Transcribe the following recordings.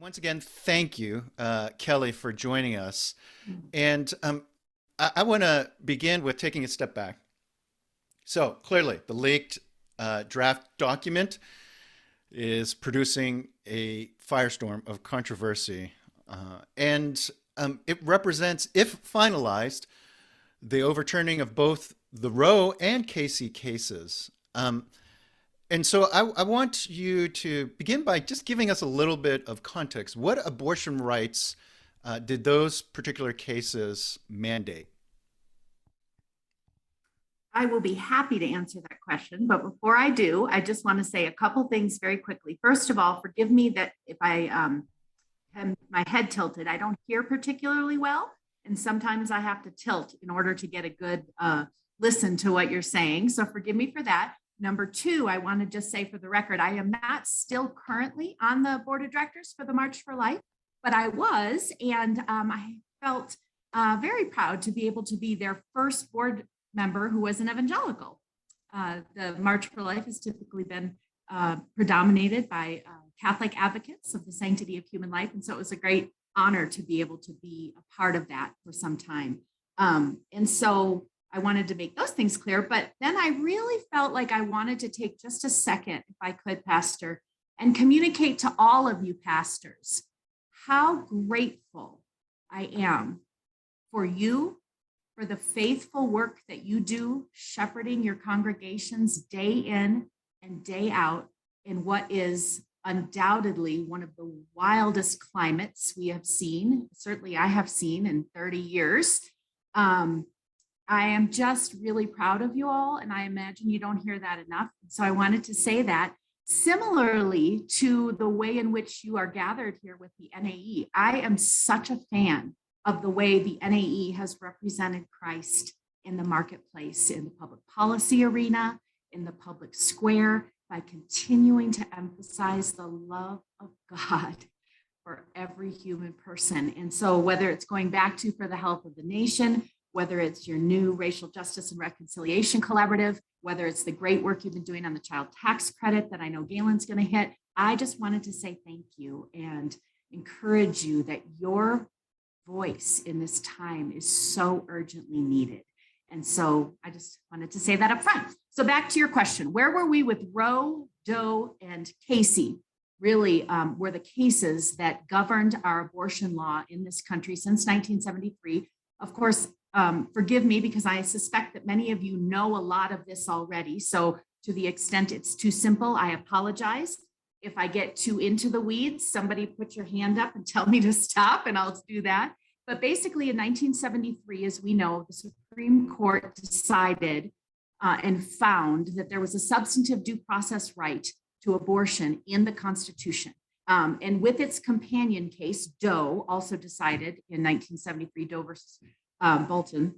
Once again, thank you, Kelly, for joining us. And I want to begin with taking a step back. So clearly, the leaked draft document is producing a firestorm of controversy. And it represents, if finalized, the overturning of both the Roe and Casey cases. And so I want you to begin by just giving us a little bit of context. What abortion rights did those particular cases mandate? I will be happy to answer that question. But before I do, I just want to say a couple things very quickly. First of all, forgive me that if I have my head tilted, I don't hear particularly well. And sometimes I have to tilt in order to get a good listen to what you're saying. So forgive me for that. Number two, I want to just say for the record, I am not still currently on the board of directors for the March for Life, but I was, and I felt very proud to be able to be their first board member who was an evangelical. The March for Life has typically been predominated by Catholic advocates of the sanctity of human life, and so it was a great honor to be able to be a part of that for some time. And so I wanted to make those things clear, but then I really felt like I wanted to take just a second, if I could, Pastor, and communicate to all of you pastors how grateful I am for you, for the faithful work that you do shepherding your congregations day in and day out in what is undoubtedly one of the wildest climates we have seen, certainly I have seen in 30 years. I am just really proud of you all, and I imagine you don't hear that enough. So I wanted to say that. Similarly to the way in which you are gathered here with the NAE, I am such a fan of the way the NAE has represented Christ in the marketplace, in the public policy arena, in the public square, by continuing to emphasize the love of God for every human person. And so whether it's going back to For the Health of the Nation, whether it's your new Racial Justice and Reconciliation Collaborative, whether it's the great work you've been doing on the child tax credit that I know Galen's going to hit, I just wanted to say thank you and encourage you that your voice in this time is so urgently needed. And so I just wanted to say that up front. So back to your question, where were we with Roe, Doe, and Casey? Really were the cases that governed our abortion law in this country since 1973. Of course, forgive me because I suspect that many of you know a lot of this already. So to the extent it's too simple, I apologize. If I get too into the weeds, somebody put your hand up and tell me to stop and I'll do that. But basically in 1973, as we know, the Supreme Court decided and found that there was a substantive due process right to abortion in the Constitution. And with its companion case, Doe, also decided in 1973, Doe versus Bolton.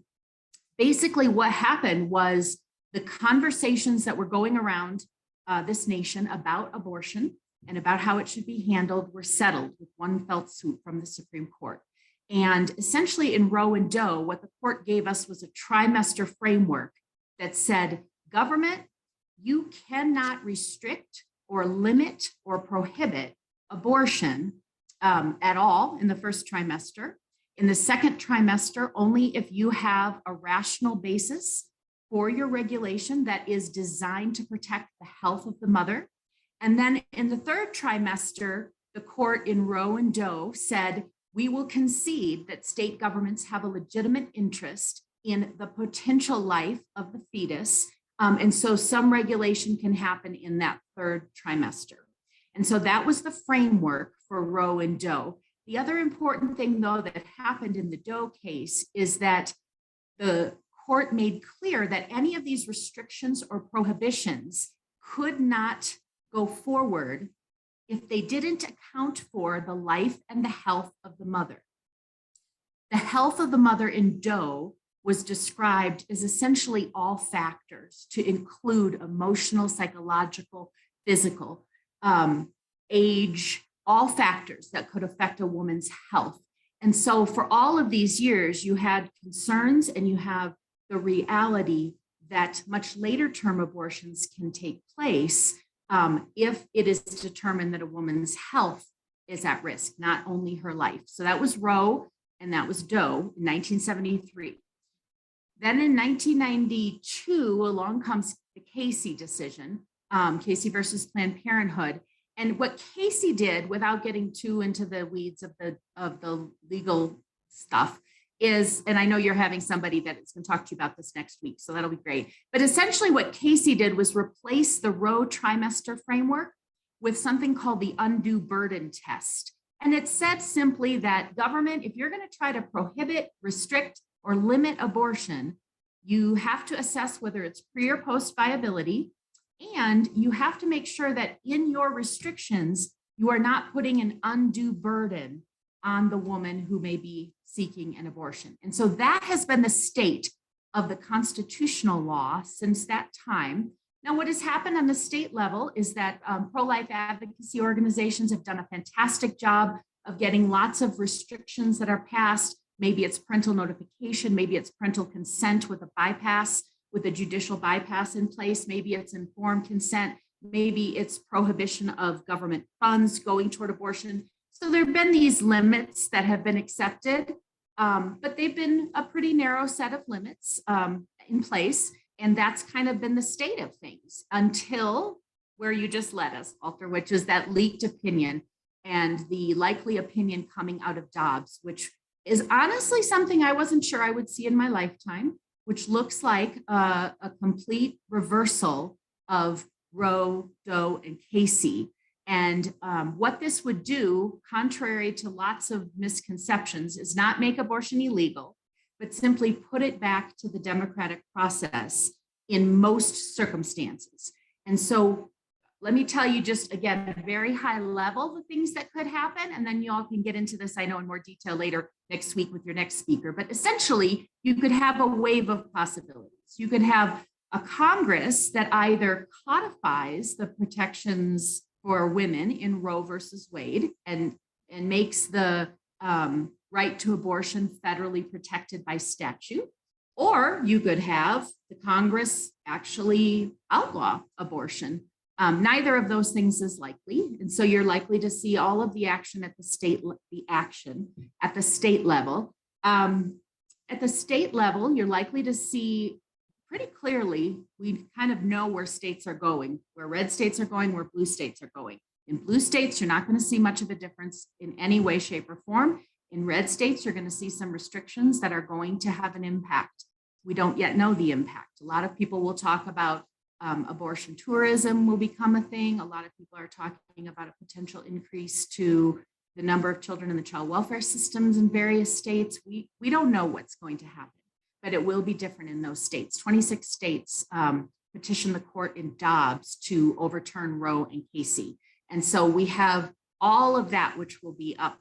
Basically what happened was the conversations that were going around this nation about abortion and about how it should be handled were settled with one fell swoop from the Supreme Court. And essentially in Roe and Doe, what the court gave us was a trimester framework that said, government, you cannot restrict or limit or prohibit abortion at all in the first trimester. In the second trimester, only if you have a rational basis for your regulation that is designed to protect the health of the mother. And then in the third trimester, the court in Roe and Doe said, we will concede that state governments have a legitimate interest in the potential life of the fetus. And so some regulation can happen in that third trimester. And so that was the framework for Roe and Doe. The other important thing, though, that happened in the Doe case is that the court made clear that any of these restrictions or prohibitions could not go forward if they didn't account for the life and the health of the mother. The health of the mother in Doe was described as essentially all factors to include emotional, psychological, physical, age, all factors that could affect a woman's health. And so for all of these years, you had concerns and you have the reality that much later term abortions can take place if it is determined that a woman's health is at risk, not only her life. So that was Roe and that was Doe in 1973. Then in 1992, along comes the Casey decision, Casey versus Planned Parenthood. And what Casey did, without getting too into the weeds of the legal stuff, is, and I know you're having somebody that is going to talk to you about this next week, so that'll be great. But essentially what Casey did was replace the Roe trimester framework with something called the undue burden test. And it said simply that government, if you're going to try to prohibit, restrict, or limit abortion, you have to assess whether it's pre or post viability, and you have to make sure that in your restrictions, you are not putting an undue burden on the woman who may be seeking an abortion. And so that has been the state of the constitutional law since that time. Now, what has happened on the state level is that pro-life advocacy organizations have done a fantastic job of getting lots of restrictions that are passed. Maybe it's parental notification, maybe it's parental consent with a bypass, with a judicial bypass in place, maybe it's informed consent, maybe it's prohibition of government funds going toward abortion. So there have been these limits that have been accepted, but they've been a pretty narrow set of limits in place. And that's kind of been the state of things until where you just led us, Walter, which is that leaked opinion and the likely opinion coming out of Dobbs, which is honestly something I wasn't sure I would see in my lifetime, which looks like a complete reversal of Roe, Doe, and Casey. And what this would do, contrary to lots of misconceptions, is not make abortion illegal, but simply put it back to the democratic process in most circumstances. And so let me tell you just, again, at a very high level, the things that could happen, and then you all can get into this, I know, in more detail later next week with your next speaker. But essentially, you could have a wave of possibilities. You could have a Congress that either codifies the protections for women in Roe versus Wade and makes the right to abortion federally protected by statute, or you could have the Congress actually outlaw abortion. Neither of those things is likely, and so you're likely to see all of the action at the state level. At the state level, you're likely to see pretty clearly. We kind of know where states are going, where red states are going, where blue states are going. In blue states, you're not going to see much of a difference in any way, shape, or form. In red states, you're going to see some restrictions that are going to have an impact. We don't yet know the impact. A lot of people will talk about abortion tourism will become a thing. A lot of people are talking about a potential increase to the number of children in the child welfare systems in various states. We don't know what's going to happen, but it will be different in those states. 26 states petitioned the court in Dobbs to overturn Roe and Casey. And so we have all of that, which will be up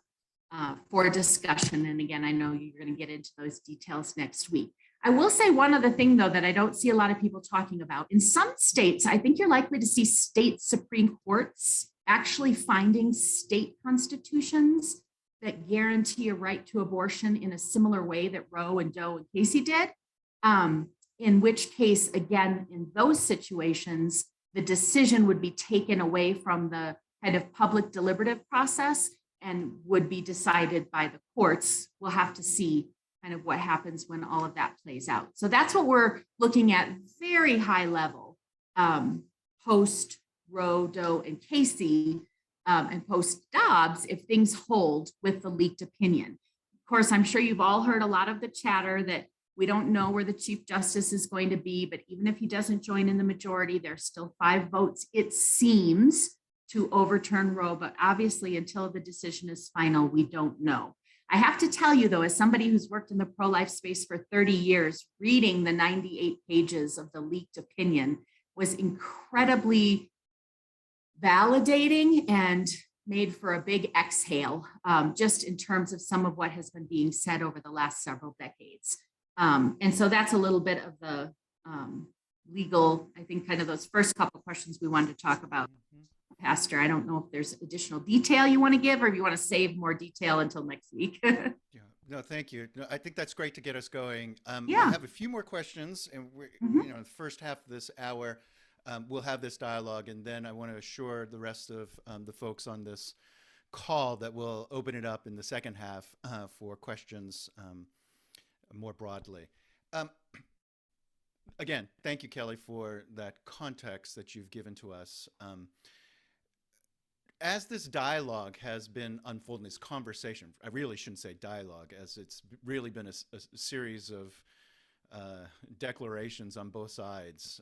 for discussion. And again, I know you're going to get into those details next week. I will say one other thing, though, that I don't see a lot of people talking about. In some states, I think you're likely to see state Supreme Courts actually finding state constitutions that guarantee a right to abortion in a similar way that Roe and Doe and Casey did. In which case, again, in those situations, the decision would be taken away from the kind of public deliberative process and would be decided by the courts. We'll have to see kind of what happens when all of that plays out. So that's what we're looking at, very high level, post Roe, Doe, and Casey, and post Dobbs, if things hold with the leaked opinion. Of course, I'm sure you've all heard a lot of the chatter that we don't know where the Chief Justice is going to be, but even if he doesn't join in the majority, there's still 5 votes, it seems, to overturn Roe. But obviously, until the decision is final, we don't know. I have to tell you, though, as somebody who's worked in the pro-life space for 30 years, reading the 98 pages of the leaked opinion was incredibly validating and made for a big exhale, just in terms of some of what has been being said over the last several decades. And so that's a little bit of the legal, I think, kind of those first couple of questions we wanted to talk about. Pastor, I don't know if there's additional detail you want to give, or if you want to save more detail until next week. Yeah, no, thank you. No, I think that's great to get us going. Yeah. I have a few more questions, and we're, in the first half of this hour, we'll have this dialogue, and then I want to assure the rest of the folks on this call that will open it up in the second half for questions more broadly. Um, Again, thank you, Kelly, for that context that you've given to us. As this dialogue has been unfolding, this conversation, I really shouldn't say dialogue, as it's really been a series of declarations on both sides.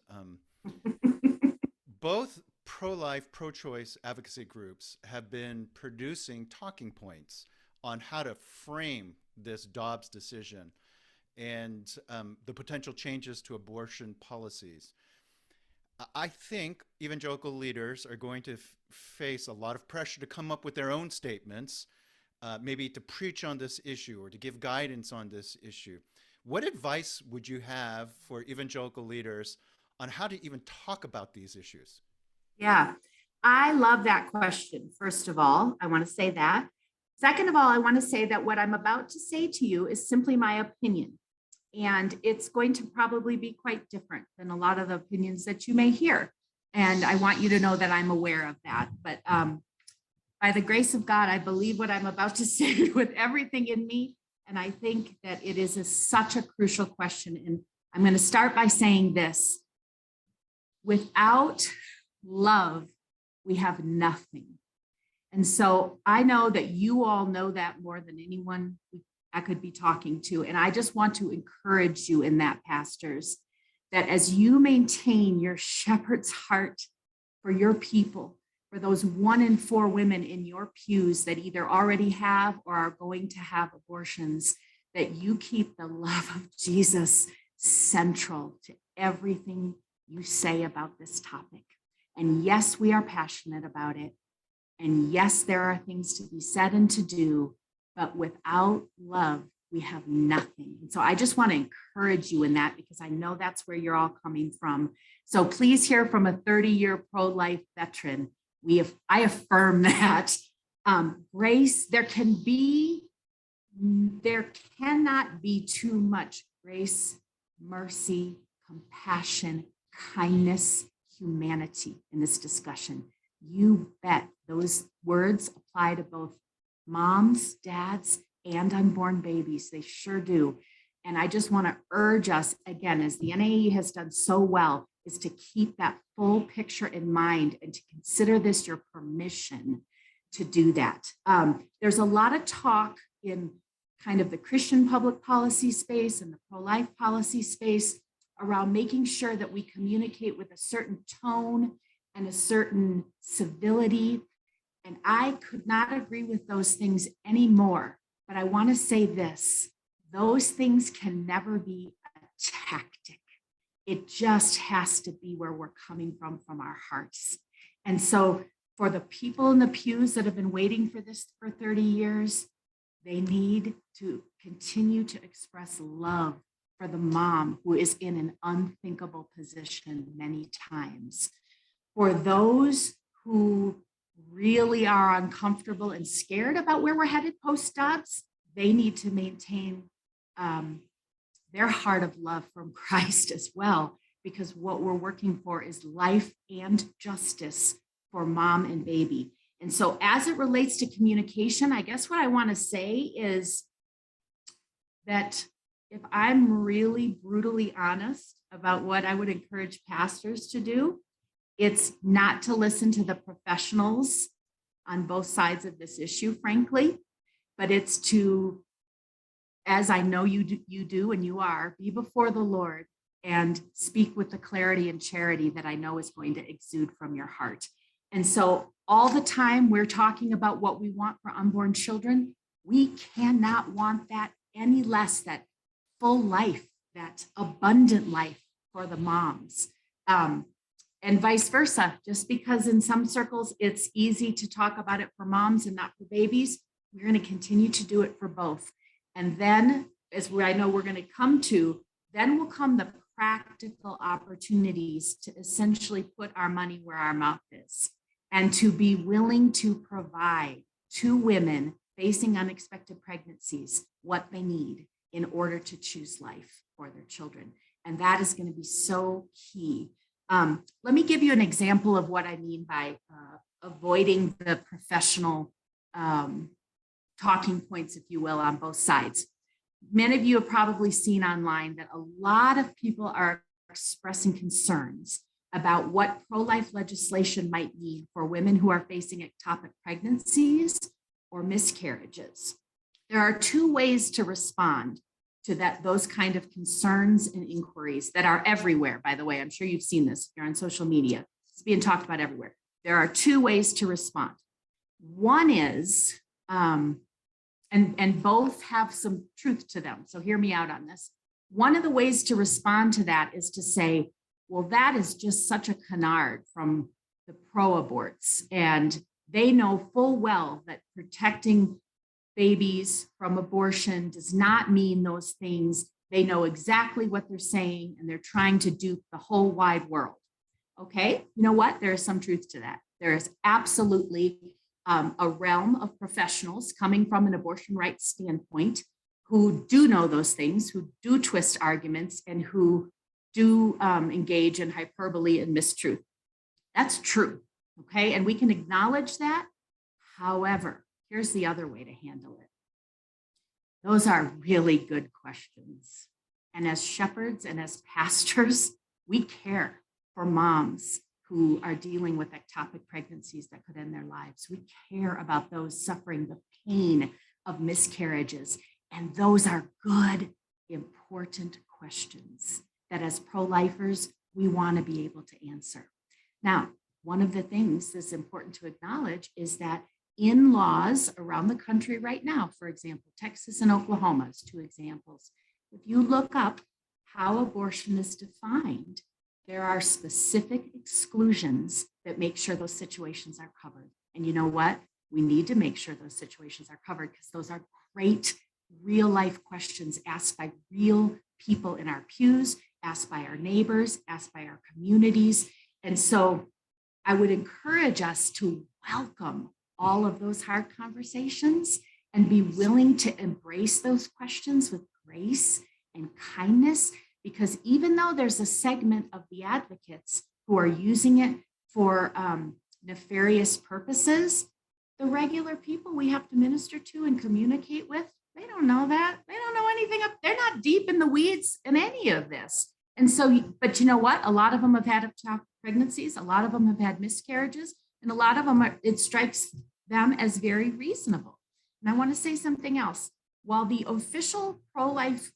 Both pro-life, pro-choice advocacy groups have been producing talking points on how to frame this Dobbs decision and the potential changes to abortion policies. I think evangelical leaders are going to face a lot of pressure to come up with their own statements, maybe to preach on this issue or to give guidance on this issue. What advice would you have for evangelical leaders on how to even talk about these issues? Yeah, I love that question. First of all, I want to say that. Second of all, I want to say that what I'm about to say to you is simply my opinion. And it's going to probably be quite different than a lot of the opinions that you may hear. And I want you to know that I'm aware of that. But by the grace of God, I believe what I'm about to say with everything in me. And I think that it is such a crucial question. And I'm going to start by saying this. Without love, we have nothing. And so I know that you all know that more than anyone I could be talking to. And I just want to encourage you in that, pastors, that as you maintain your shepherd's heart for your people, for those 1 in 4 women in your pews that either already have or are going to have abortions, that you keep the love of Jesus central to everything you say about this topic. And yes, we are passionate about it. And yes, there are things to be said and to do, but without love, we have nothing. And so I just want to encourage you in that, because I know that's where you're all coming from. So please hear from a 30-year pro-life veteran. I affirm that. Grace, there cannot be too much grace, mercy, compassion, kindness, humanity in this discussion. You bet those words apply to both moms, dads, and unborn babies. They sure do. And I just want to urge us, again, as the NAE has done so well, is to keep that full picture in mind and to consider this your permission to do that. There's a lot of talk in kind of the Christian public policy space and the pro-life policy space around making sure that we communicate with a certain tone and a certain civility. And I could not agree with those things anymore. But I want to say this, those things can never be a tactic. It just has to be where we're coming from our hearts. And so for the people in the pews that have been waiting for this for 30 years, they need to continue to express love for the mom who is in an unthinkable position many times. For those who really are uncomfortable and scared about where we're headed post-Dobbs, they need to maintain their heart of love from Christ as well, because what we're working for is life and justice for mom and baby. And so as it relates to communication, I guess what I want to say is that if I'm really brutally honest about what I would encourage pastors to do, it's not to listen to the professionals on both sides of this issue, frankly, but it's to, as I know you do and you are, be before the Lord and speak with the clarity and charity that I know is going to exude from your heart. And so all the time we're talking about what we want for unborn children, we cannot want that any less, that full life, that abundant life for the moms. And vice versa, just because in some circles it's easy to talk about it for moms and not for babies, we're going to continue to do it for both. And then, as I know we're going to come to, then will come the practical opportunities to essentially put our money where our mouth is and to be willing to provide to women facing unexpected pregnancies what they need in order to choose life for their children. And that is going to be so key. Let me give you an example of what I mean by avoiding the professional talking points, if you will, on both sides. Many of you have probably seen online that a lot of people are expressing concerns about what pro-life legislation might mean for women who are facing ectopic pregnancies or miscarriages. There are two ways to respond to those kind of concerns and inquiries that are everywhere, by the way. I'm sure you've seen this. You're on social media. It's being talked about everywhere. There are two ways to respond. One is, and both have some truth to them, so hear me out on this. One of the ways to respond to that is to say, well, that is just such a canard from the pro-aborts, and they know full well that protecting babies from abortion does not mean those things. They know exactly what they're saying, and they're trying to dupe the whole wide world. Okay, you know what? There is some truth to that. There is absolutely a realm of professionals coming from an abortion rights standpoint who do know those things, who do twist arguments, and who do engage in hyperbole and mistruth. That's true, okay? And we can acknowledge that. However, here's the other way to handle it. Those are really good questions. And as shepherds and as pastors, we care for moms who are dealing with ectopic pregnancies that could end their lives. We care about those suffering the pain of miscarriages. And those are good, important questions that as pro-lifers, we want to be able to answer. Now, one of the things that's important to acknowledge is that in laws around the country right now, for example, Texas and Oklahoma is two examples. If you look up how abortion is defined, there are specific exclusions that make sure those situations are covered. And you know what? We need to make sure those situations are covered because those are great real life questions asked by real people in our pews, asked by our neighbors, asked by our communities. And so I would encourage us to welcome all of those hard conversations and be willing to embrace those questions with grace and kindness, because even though there's a segment of the advocates who are using it for nefarious purposes, the regular people we have to minister to and communicate with, they don't know that. They don't know anything. They're not deep in the weeds in any of this. And so, but you know what? A lot of them have had ectopic pregnancies. A lot of them have had miscarriages. And a lot of them, it strikes them as very reasonable. And I want to say something else. While the official pro-life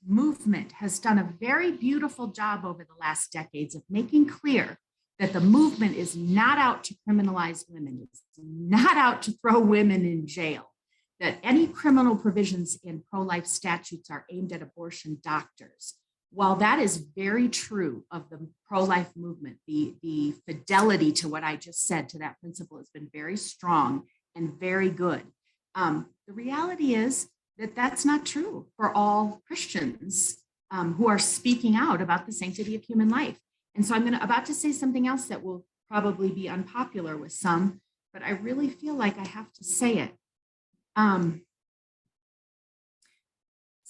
movement has done a very beautiful job over the last decades of making clear that the movement is not out to criminalize women, it's not out to throw women in jail, that any criminal provisions in pro-life statutes are aimed at abortion doctors. While that is very true of the pro-life movement, the fidelity to what I just said, to that principle, has been very strong and very good. The reality is that that's not true for all Christians who are speaking out about the sanctity of human life. And so I'm about to say something else that will probably be unpopular with some, but I really feel like I have to say it.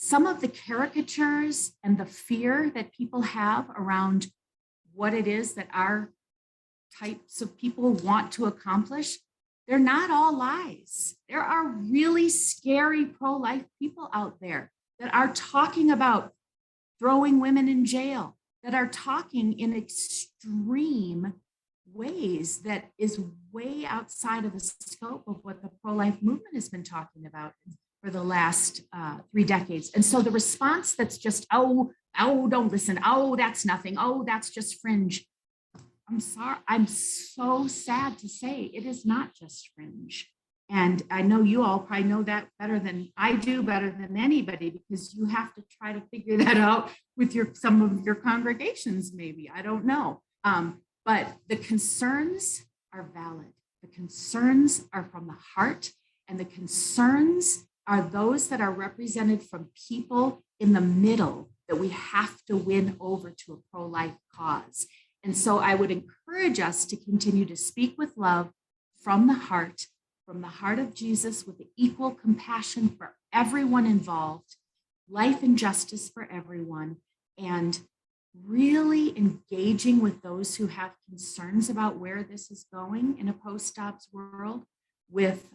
Some of the caricatures and the fear that people have around what it is that our types of people want to accomplish, they're not all lies. There are really scary pro-life people out there that are talking about throwing women in jail, that are talking in extreme ways that is way outside of the scope of what the pro-life movement has been talking about for the last 3 decades. And so the response that's just, oh, don't listen. Oh, that's nothing. Oh, that's just fringe. I'm sorry. I'm so sad to say it is not just fringe. And I know you all probably know that better than I do, better than anybody, because you have to try to figure that out with some of your congregations, maybe. I don't know. But the concerns are valid. The concerns are from the heart, and the concerns are those that are represented from people in the middle that we have to win over to a pro-life cause. And so I would encourage us to continue to speak with love from the heart of Jesus, with the equal compassion for everyone involved, life and justice for everyone, and really engaging with those who have concerns about where this is going in a post-Dobbs world, with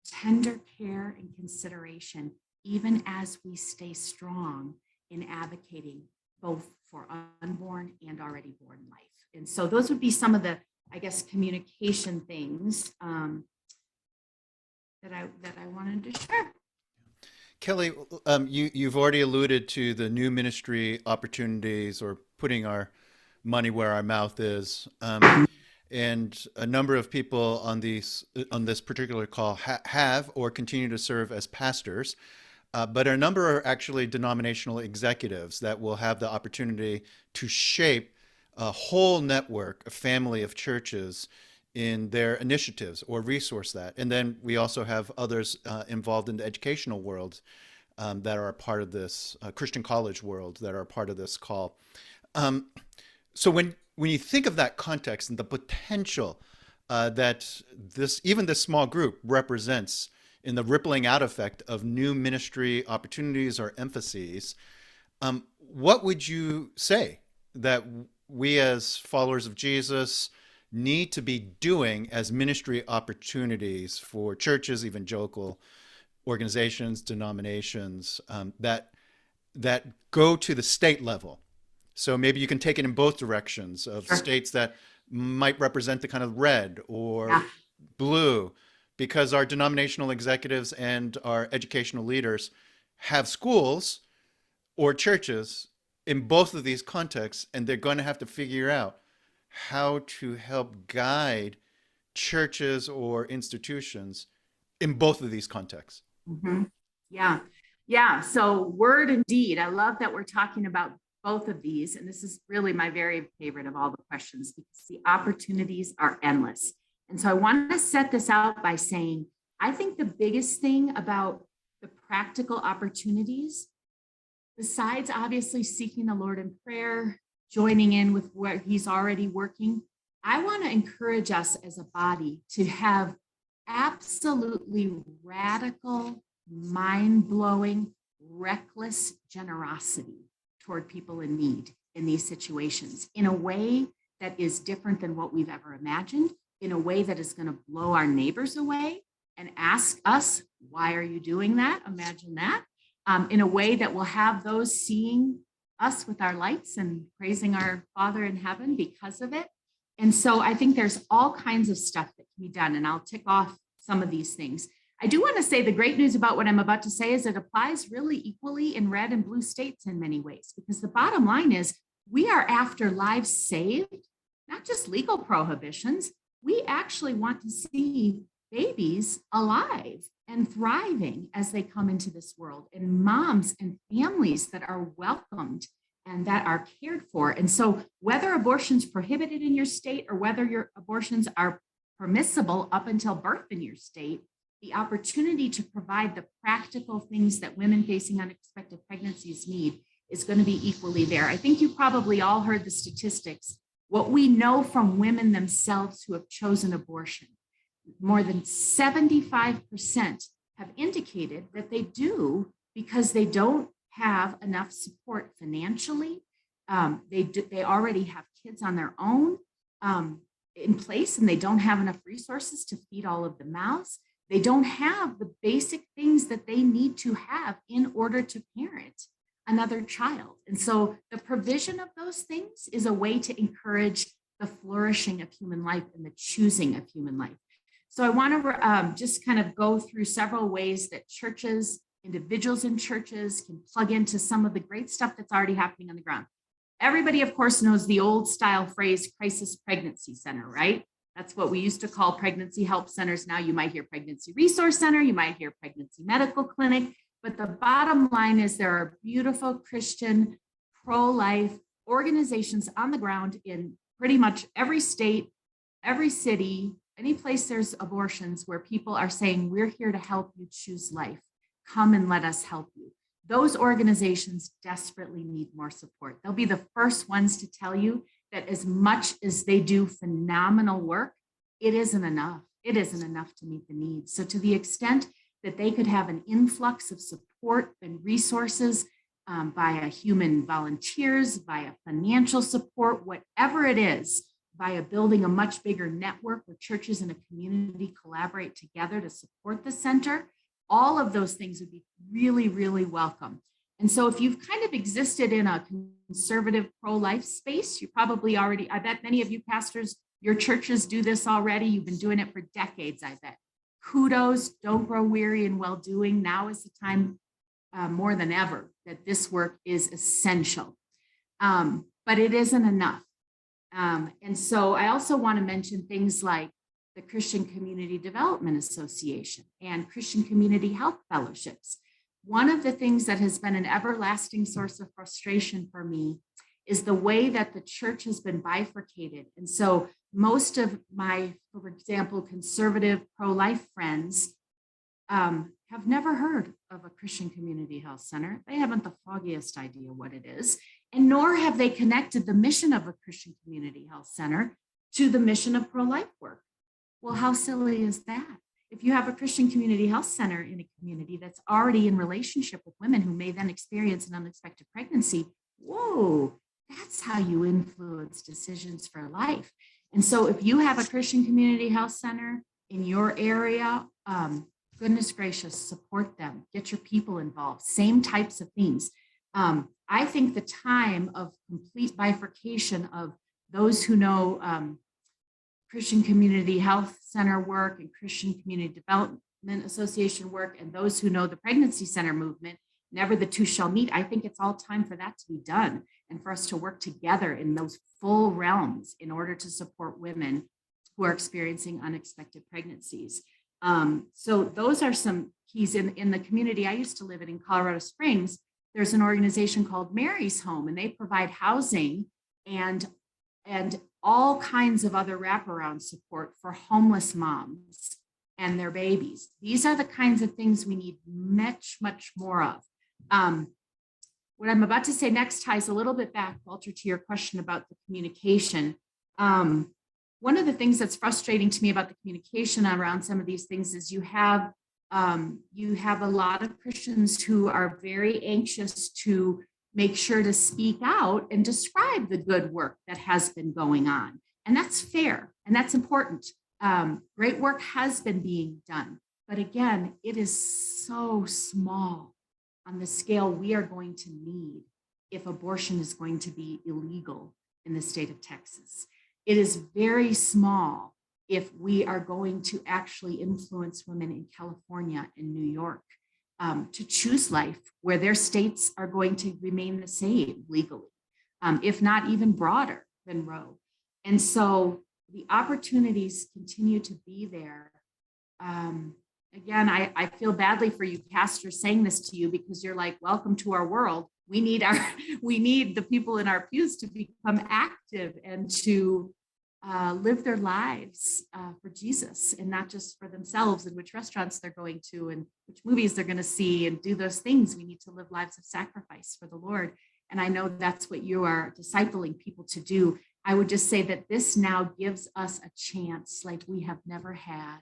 tender care and consideration, even as we stay strong in advocating both for unborn and already born life. And so those would be some of the, I guess, communication things that I wanted to share. Kelly, you've already alluded to the new ministry opportunities or putting our money where our mouth is. And a number of people on this particular call have or continue to serve as pastors, but a number are actually denominational executives that will have the opportunity to shape a whole network, a family of churches in their initiatives or resource that. And then we also have others involved in the educational world that are a part of this Christian college world that are a part of this call. So when you think of that context and the potential that even this small group represents in the rippling out effect of new ministry opportunities or emphases, what would you say that we as followers of Jesus need to be doing as ministry opportunities for churches, evangelical organizations, denominations that go to the state level? So maybe you can take it in both directions of Sure. states that might represent the kind of red or Yeah. blue, because our denominational executives and our educational leaders have schools or churches in both of these contexts, and they're going to have to figure out how to help guide churches or institutions in both of these contexts. Mm-hmm. Yeah. Yeah. So word and deed. I love that we're talking about both of these. And this is really my very favorite of all the questions because the opportunities are endless. And so I want to set this out by saying, I think the biggest thing about the practical opportunities, besides obviously seeking the Lord in prayer, joining in with where he's already working, I want to encourage us as a body to have absolutely radical, mind-blowing, reckless generosity toward people in need in these situations in a way that is different than what we've ever imagined, in a way that is going to blow our neighbors away and ask us, why are you doing that? Imagine that. In a way that will have those seeing us with our lights and praising our Father in heaven because of it. And so I think there's all kinds of stuff that can be done, and I'll tick off some of these things. I do want to say the great news about what I'm about to say is it applies really equally in red and blue states in many ways, because the bottom line is we are after lives saved, not just legal prohibitions. We actually want to see babies alive and thriving as they come into this world, and moms and families that are welcomed and that are cared for. And so whether abortion's prohibited in your state or whether your abortions are permissible up until birth in your state, the opportunity to provide the practical things that women facing unexpected pregnancies need is going to be equally there. I think you probably all heard the statistics. What we know from women themselves who have chosen abortion, more than 75% have indicated that they do because they don't have enough support financially. They already have kids on their own in place, and they don't have enough resources to feed all of the mouths. They don't have the basic things that they need to have in order to parent another child. And so the provision of those things is a way to encourage the flourishing of human life and the choosing of human life. So I want to just kind of go through several ways that churches, individuals in churches can plug into some of the great stuff that's already happening on the ground. Everybody, of course, knows the old style phrase, crisis pregnancy center, right? That's what we used to call pregnancy help centers. Now you might hear pregnancy resource center, you might hear pregnancy medical clinic, but the bottom line is there are beautiful Christian pro-life organizations on the ground in pretty much every state, every city, any place there's abortions where people are saying, we're here to help you choose life. Come and let us help you. Those organizations desperately need more support. They'll be the first ones to tell you that as much as they do phenomenal work, it isn't enough. It isn't enough to meet the needs. So to the extent that they could have an influx of support and resources via human volunteers, via financial support, whatever it is, via building a much bigger network where churches and a community collaborate together to support the center. All of those things would be really, really welcome. And so if you've kind of existed in a conservative pro-life space, you probably already, I bet many of you pastors, your churches do this already. You've been doing it for decades, I bet. Kudos, don't grow weary in well-doing. Now is the time more than ever that this work is essential. But it isn't enough. And so I also want to mention things like the Christian Community Development Association and Christian Community Health Fellowships. One of the things that has been an everlasting source of frustration for me is the way that the church has been bifurcated. And so most of my, for example, conservative pro-life friends have never heard of a Christian Community Health Center. They haven't the foggiest idea what it is, and nor have they connected the mission of a Christian Community Health Center to the mission of pro-life work. Well, how silly is that? If you have a Christian Community Health Center in a community that's already in relationship with women who may then experience an unexpected pregnancy, whoa, that's how you influence decisions for life. And so if you have a Christian Community Health Center in your area, goodness gracious, support them, get your people involved, same types of things. I think the time of complete bifurcation of those who know Christian Community Health Center work and Christian Community Development Association work and those who know the Pregnancy Center movement, never the two shall meet. I think it's all time for that to be done and for us to work together in those full realms in order to support women who are experiencing unexpected pregnancies. So those are some keys in the community I used to live in Colorado Springs. There's an organization called Mary's Home, and they provide housing and all kinds of other wraparound support for homeless moms and their babies. These are the kinds of things we need much, much more of. What I'm about to say next ties a little bit back, Walter, to your question about the communication. One of the things that's frustrating to me about the communication around some of these things is you have a lot of Christians who are very anxious to make sure to speak out and describe the good work that has been going on. And that's fair and that's important. Great work has been being done. But again, it is so small on the scale we are going to need if abortion is going to be illegal in the state of Texas. It is very small if we are going to actually influence women in California and New York to choose life where their states are going to remain the same legally, if not even broader than Roe. And so the opportunities continue to be there. Again, I feel badly for you pastors saying this to you because you're like, welcome to our world. We need the people in our pews to become active and to live their lives for Jesus and not just for themselves and which restaurants they're going to and which movies they're going to see and do those things. We need to live lives of sacrifice for the Lord. And I know that's what you are discipling people to do. I would just say that this now gives us a chance like we have never had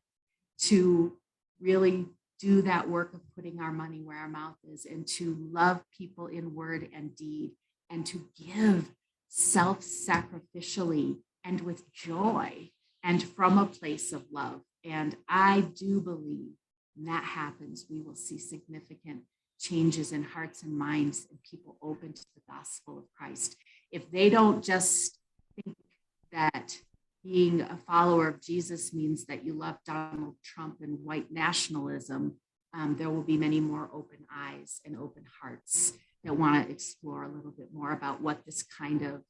to really do that work of putting our money where our mouth is and to love people in word and deed and to give self-sacrificially and with joy and from a place of love. And I do believe when that happens, we will see significant changes in hearts and minds and people open to the gospel of Christ. If they don't just think that being a follower of Jesus means that you love Donald Trump and white nationalism, there will be many more open eyes and open hearts that want to explore a little bit more about what this kind of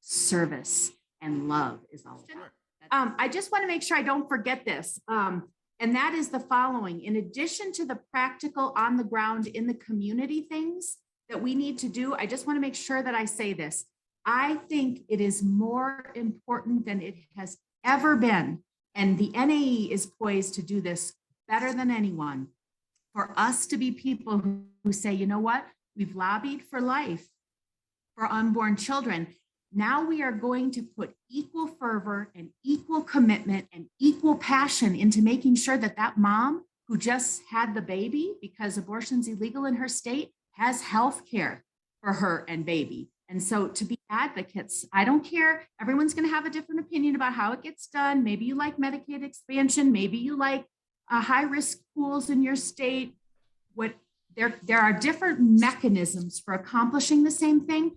service and love is all about. I just want to make sure I don't forget this. And that is the following. In addition to the practical on the ground in the community things that we need to do, I just want to make sure that I say this. I think it is more important than it has ever been. And the NAE is poised to do this better than anyone. For us to be people who say, you know what, we've lobbied for life for unborn children. Now we are going to put equal fervor and equal commitment and equal passion into making sure that that mom who just had the baby because abortion's illegal in her state has health care for her and baby. And so to be advocates. I don't care. Everyone's going to have a different opinion about how it gets done. Maybe you like Medicaid expansion. Maybe you like high risk pools in your state. There are different mechanisms for accomplishing the same thing.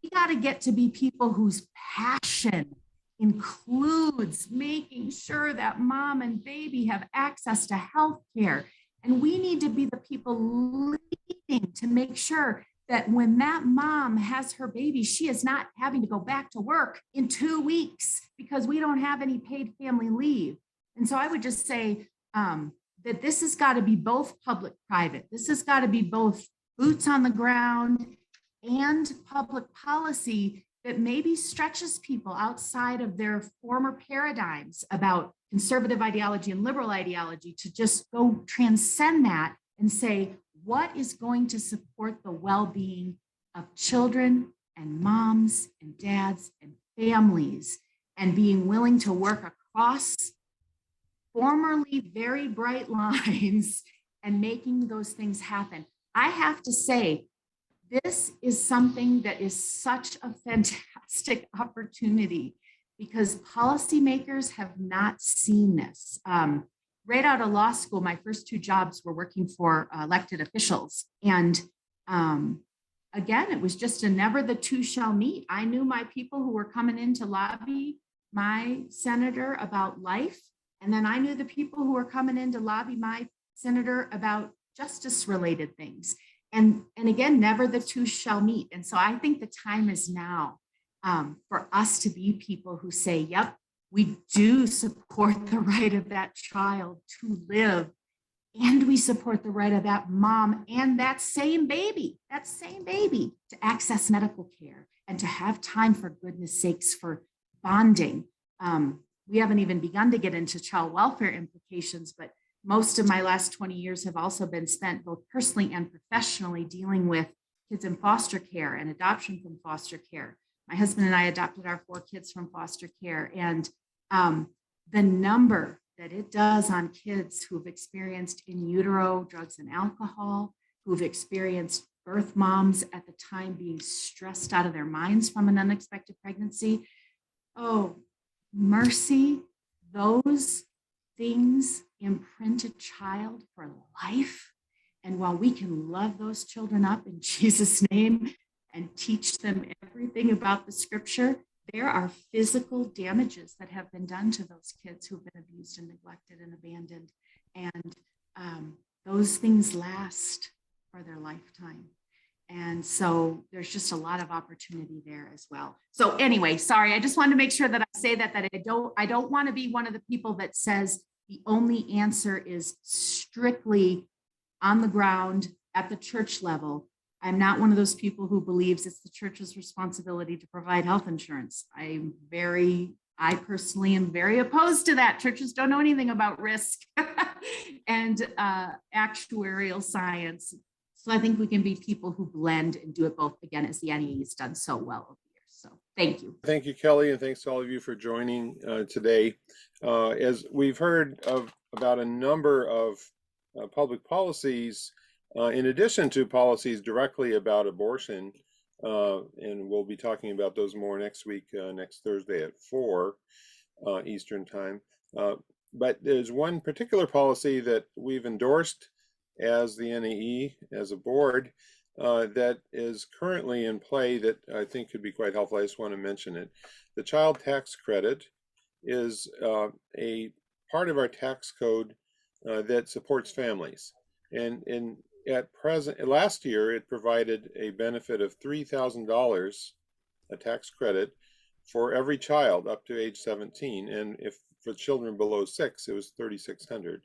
We got to get to be people whose passion includes making sure that mom and baby have access to health care. And we need to be the people leading to make sure that when that mom has her baby, she is not having to go back to work in 2 weeks because we don't have any paid family leave. And so I would just say that this has got to be both public-private. This has got to be both boots on the ground and public policy that maybe stretches people outside of their former paradigms about conservative ideology and liberal ideology to just go transcend that and say, what is going to support the well-being of children and moms and dads and families, and being willing to work across formerly very bright lines and making those things happen. I have to say, this is something that is such a fantastic opportunity because policymakers have not seen this. Right out of law school, my first 2 jobs were working for elected officials. And again, it was just a never the two shall meet. I knew my people who were coming in to lobby my senator about life. And then I knew the people who were coming in to lobby my senator about justice related things. And again, never the two shall meet. And so I think the time is now for us to be people who say, yep, we do support the right of that child to live, and we support the right of that mom and that same baby to access medical care and to have time, for goodness sakes, for bonding. We haven't even begun to get into child welfare implications, but most of my last 20 years have also been spent both personally and professionally dealing with kids in foster care and adoption from foster care. My husband and I adopted our 4 kids from foster care, and the number that it does on kids who've experienced in utero drugs and alcohol, who've experienced birth moms at the time being stressed out of their minds from an unexpected pregnancy. Oh, mercy, those things imprint a child for life. And while we can love those children up in Jesus' name and teach them everything about the scripture, there are physical damages that have been done to those kids who've been abused and neglected and abandoned. And those things last for their lifetime. And so there's just a lot of opportunity there as well. So anyway, sorry, I just wanted to make sure that I say that I don't want to be one of the people that says the only answer is strictly on the ground at the church level. I'm not one of those people who believes it's the church's responsibility to provide health insurance. I personally am very opposed to that. Churches don't know anything about risk and actuarial science. So I think we can be people who blend and do it both, again, as the NEA has done so well over the years. So thank you. Thank you, Kelly, and thanks to all of you for joining today. As we've heard about a number of public policies, in addition to policies directly about abortion, and we'll be talking about those more next week, next Thursday at 4 Eastern time. But there's one particular policy that we've endorsed as the NAE, as a board, that is currently in play that I think could be quite helpful. I just want to mention it. The child tax credit is a part of our tax code that supports families. And at present, last year, it provided a benefit of $3,000, a tax credit, for every child up to age 17. And if for children below 6, it was $3,600.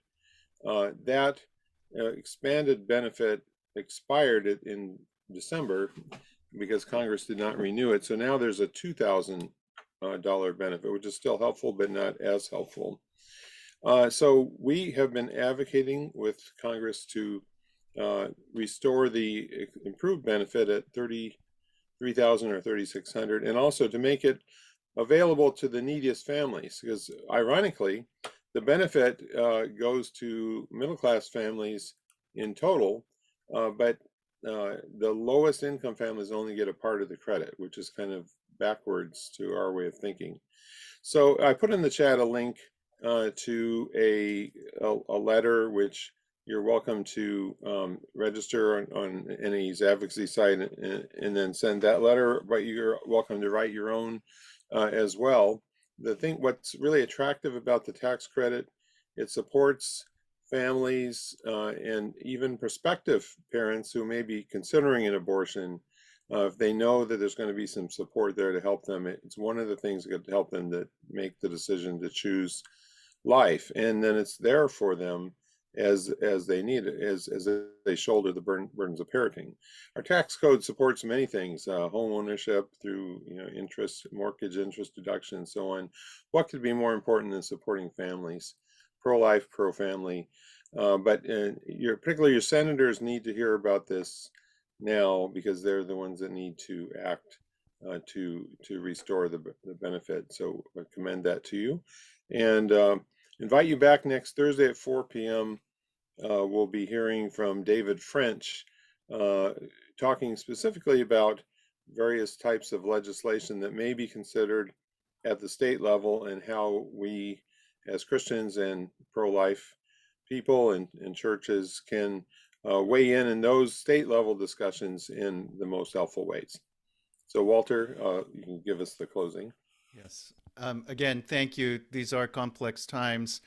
That expanded benefit expired in December because Congress did not renew it. So now there's a $2,000 benefit, which is still helpful, but not as helpful. So we have been advocating with Congress to restore the improved benefit at $33,000 or $3,600, and also to make it available to the neediest families, because ironically, the benefit goes to middle-class families in total, but the lowest income families only get a part of the credit, which is kind of backwards to our way of thinking. So I put in the chat a link to a letter which you're welcome to register on NAE's advocacy site and then send that letter, but you're welcome to write your own as well. What's really attractive about the tax credit, it supports families and even prospective parents who may be considering an abortion. If they know that there's going to be some support there to help them, it's one of the things that could help them to make the decision to choose life, and then it's there for them as they need it, as they shoulder the burdens of parenting. Our tax code supports many things: home ownership through interest, mortgage interest deduction, and so on. What could be more important than supporting families, pro-life, pro-family? But particularly your senators need to hear about this now, because they're the ones that need to act to restore the benefit. So I commend that to you, and invite you back next Thursday at 4 p.m. We'll be hearing from David French, talking specifically about various types of legislation that may be considered at the state level, and how we as Christians and pro-life people and churches can weigh in those state level discussions in the most helpful ways. So Walter, you can give us the closing. Yes. Again, thank you. These are complex times.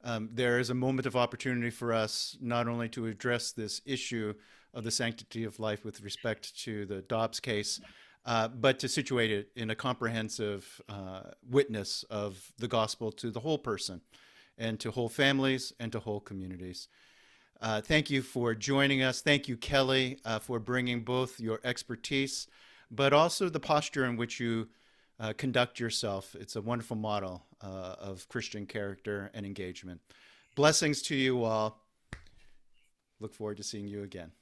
There is a moment of opportunity for us not only to address this issue of the sanctity of life with respect to the Dobbs case, but to situate it in a comprehensive witness of the gospel to the whole person, and to whole families, and to whole communities. Thank you for joining us. Thank you, Kelly, for bringing both your expertise, but also the posture in which you conduct yourself. It's a wonderful model of Christian character and engagement. Blessings to you all. Look forward to seeing you again.